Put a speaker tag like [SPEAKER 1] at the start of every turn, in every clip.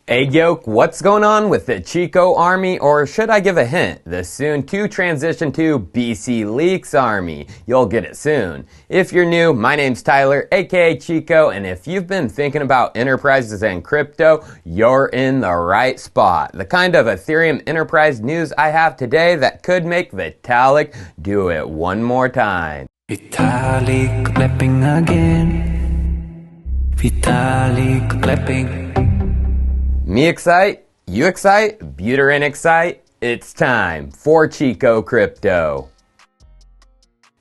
[SPEAKER 1] Hey Yoke, what's going on with the Chico army, or should I give a hint? The soon to transition to BC Leaks army. You'll get it soon. If you're new, my name's Tyler, aka Chico, and if you've been thinking about enterprises and crypto, you're in the right spot. The kind of Ethereum Enterprise news I have today that could make Vitalik do it one more time.
[SPEAKER 2] Vitalik clapping again. Vitalik clapping.
[SPEAKER 1] Me excite? You excite? Buterin excite? It's time for Chico Crypto.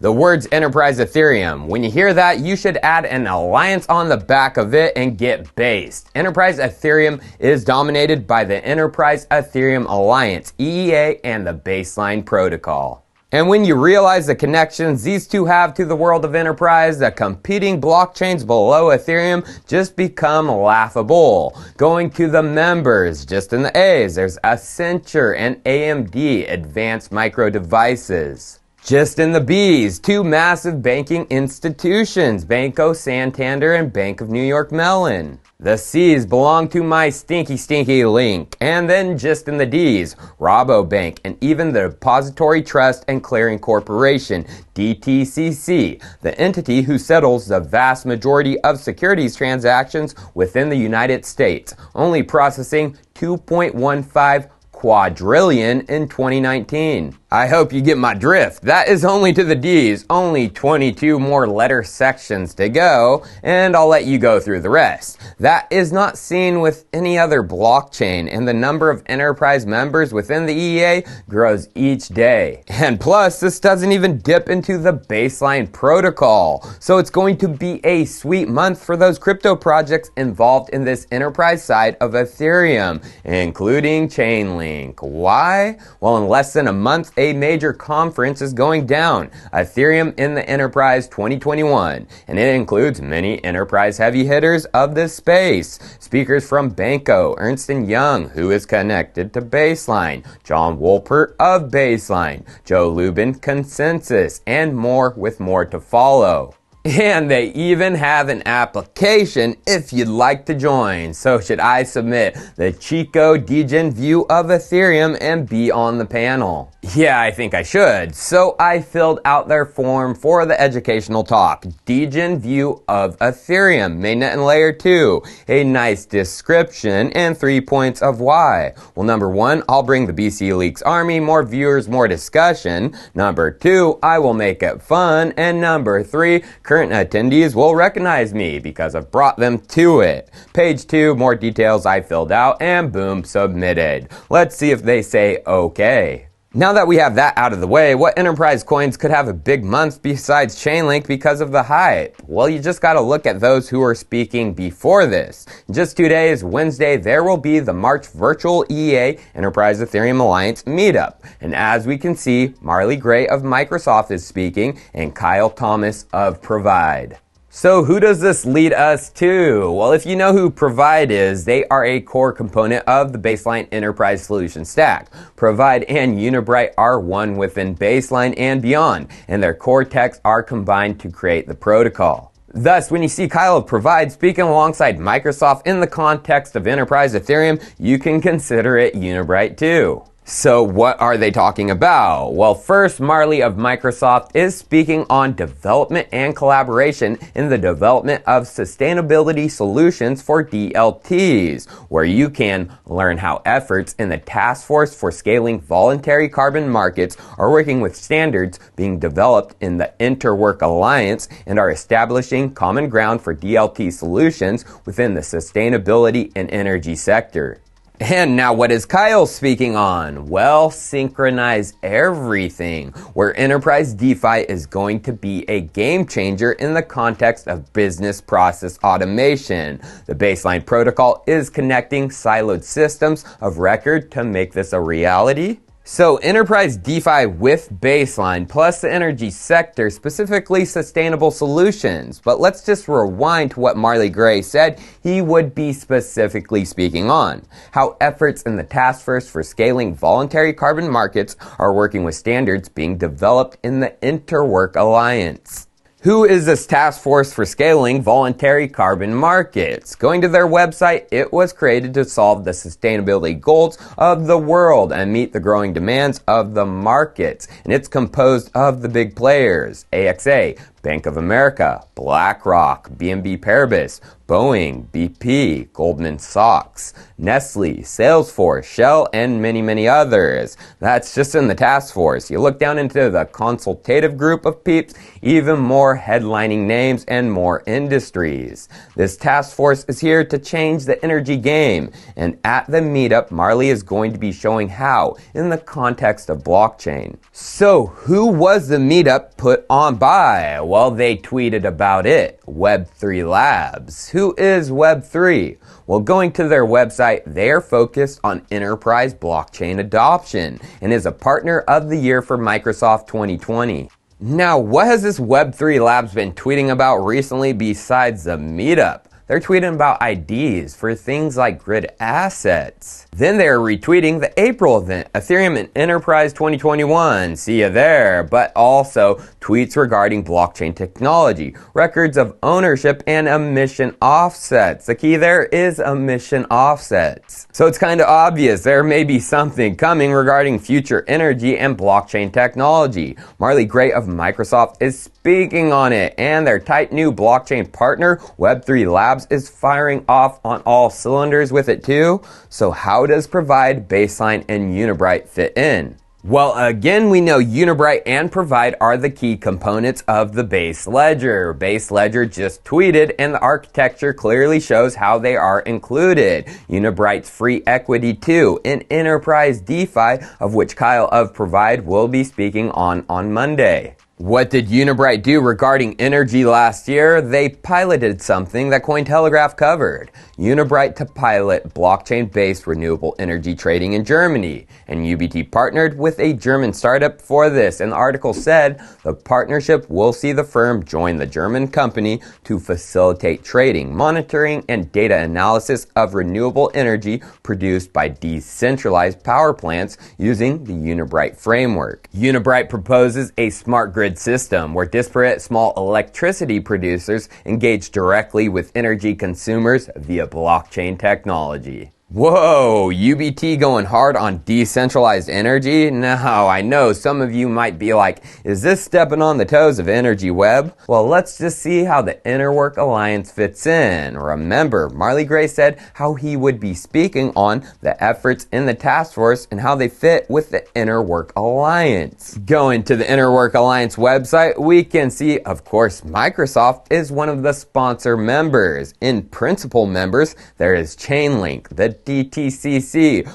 [SPEAKER 1] The words Enterprise Ethereum. When you hear that, you should add an alliance on the back of it and get based. Enterprise Ethereum is dominated by the Enterprise Ethereum Alliance, EEA, and the Baseline Protocol. And when you realize the connections these two have to the world of enterprise, the competing blockchains below Ethereum just become laughable. Going to the members, just in the A's, there's Accenture and AMD, Advanced Micro Devices. Just in the B's, two massive banking institutions, Banco Santander and Bank of New York Mellon. The C's belong to my stinky link. And then just in the D's, Rabobank and even the Depository Trust and Clearing Corporation, DTCC, the entity who settles the vast majority of securities transactions within the United States, only processing 2.15 quadrillion in 2019. I hope you get my drift. That is only to the D's, only 22 more letter sections to go, and I'll let you go through the rest. That is not seen with any other blockchain, and the number of enterprise members within the EA grows each day. And plus, this doesn't even dip into the Baseline Protocol, so it's going to be a sweet month for those crypto projects involved in this enterprise side of Ethereum, including Chainlink. Why? Well, in less than a month, a major conference is going down, Ethereum in the Enterprise 2021, and it includes many enterprise heavy hitters of this space. Speakers from Banco, Ernst & Young, who is connected to Baseline, John Wolpert of Baseline, Joe Lubin, Consensus, and more with more to follow. And they even have an application if you'd like to join. So should I submit the Chico Degen view of Ethereum and be on the panel? Yeah, I think I should. So I filled out their form for the educational talk. Degen view of Ethereum, mainnet and layer 2. A nice description and 3 points of why. Well, number 1, I'll bring the BC Leaks army, more viewers, more discussion. Number 2, I will make it fun. And number 3, current attendees will recognize me because I've brought them to it. Page 2, more details I filled out, and boom, submitted. Let's see if they say okay. Now that we have that out of the way, what enterprise coins could have a big month besides Chainlink because of the hype? Well, you just gotta look at those who are speaking before this. In just 2 days, Wednesday, there will be the March virtual EA Enterprise Ethereum Alliance Meetup. And as we can see, Marley Gray of Microsoft is speaking and Kyle Thomas of Provide. So who does this lead us to? Well, if you know who Provide is, they are a core component of the Baseline Enterprise Solution Stack. Provide and Unibright are one within Baseline and beyond, and their core techs are combined to create the protocol. Thus, when you see Kyle of Provide speaking alongside Microsoft in the context of Enterprise Ethereum, you can consider it Unibright too. So what are they talking about? Well, first, Marley of Microsoft is speaking on development and collaboration in the development of sustainability solutions for DLTs, where you can learn how efforts in the Taskforce for scaling voluntary carbon markets are working with standards being developed in the Interwork Alliance and are establishing common ground for DLT solutions within the sustainability and energy sector. And now what is Kyle speaking on? Well, synchronize everything, where enterprise DeFi is going to be a game changer in the context of business process automation. The Baseline Protocol is connecting siloed systems of record to make this a reality. So enterprise DeFi with Baseline plus the energy sector, specifically sustainable solutions. But let's just rewind to what Marley Gray said he would be specifically speaking on. How efforts in the Taskforce for scaling voluntary carbon markets are working with standards being developed in the Interwork Alliance. Who is this task force for scaling voluntary carbon markets? Going to their website, it was created to solve the sustainability goals of the world and meet the growing demands of the markets. And it's composed of the big players, AXA, Bank of America, BlackRock, BNP Paribas, Boeing, BP, Goldman Sachs, Nestle, Salesforce, Shell, and many, many others. That's just in the task force. You look down into the consultative group of peeps, even more headlining names and more industries. This task force is here to change the energy game. And at the meetup, Marley is going to be showing how in the context of blockchain. So who was the meetup put on by? Well, they tweeted about it. Web3 Labs. Who is Web3? Well, going to their website, they are focused on enterprise blockchain adoption and is a partner of the year for Microsoft 2020. Now, what has this Web3 Labs been tweeting about recently besides the meetup? They're tweeting about IDs for things like grid assets. Then they're retweeting the April event, Ethereum Enterprise 2021. See you there. But also tweets regarding blockchain technology, records of ownership, and emission offsets. The key there is emission offsets. So it's kind of obvious there may be something coming regarding future energy and blockchain technology. Marley Gray of Microsoft is speaking on it, and their tight new blockchain partner, Web3 Labs, is firing off on all cylinders with it too. So how does Provide, Baseline, and Unibright fit in? Well, again, we know Unibright and Provide are the key components of the Baseledger. Baseledger just tweeted, and the architecture clearly shows how they are included. Unibright's free equity too, in Enterprise DeFi, of which Kyle of Provide will be speaking on Monday. What did Unibright do regarding energy last year? They piloted something that Cointelegraph covered. Unibright to pilot blockchain-based renewable energy trading in Germany. And UBT partnered with a German startup for this. And the article said the partnership will see the firm join the German company to facilitate trading, monitoring, and data analysis of renewable energy produced by decentralized power plants using the Unibright framework. Unibright proposes a smart grid system where disparate small electricity producers engage directly with energy consumers via blockchain technology. Whoa, UBT going hard on decentralized energy? Now, I know some of you might be like, is this stepping on the toes of Energy Web? Well, let's just see how the Interwork Alliance fits in. Remember, Marley Gray said how he would be speaking on the efforts in the task force and how they fit with the Interwork Alliance. Going to the Interwork Alliance website, we can see, of course, Microsoft is one of the sponsor members. In principal members, there is Chainlink, the DTCC,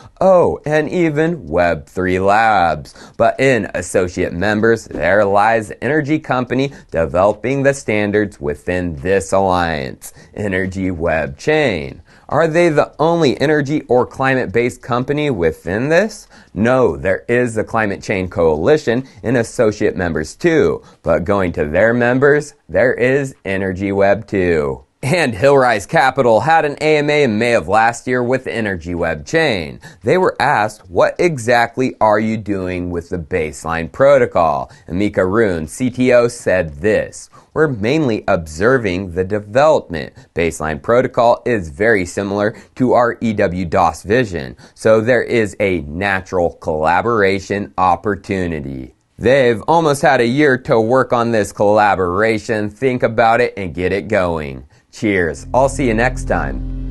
[SPEAKER 1] and even Web3 Labs. But in associate members, there lies the energy company developing the standards within this alliance, Energy Web Chain. Are they the only energy or climate-based company within this? No, there is the Climate Chain Coalition in associate members too. But going to their members, there is Energy Web too. And Hillrise Capital had an AMA in May of last year with the Energy Web Chain. They were asked, what exactly are you doing with the Baseline Protocol? And Mika Rune, CTO, said this: we're mainly observing the development. Baseline Protocol is very similar to our EW-DOS vision, so there is a natural collaboration opportunity. They've almost had a year to work on this collaboration. Think about it and get it going. Cheers. I'll see you next time.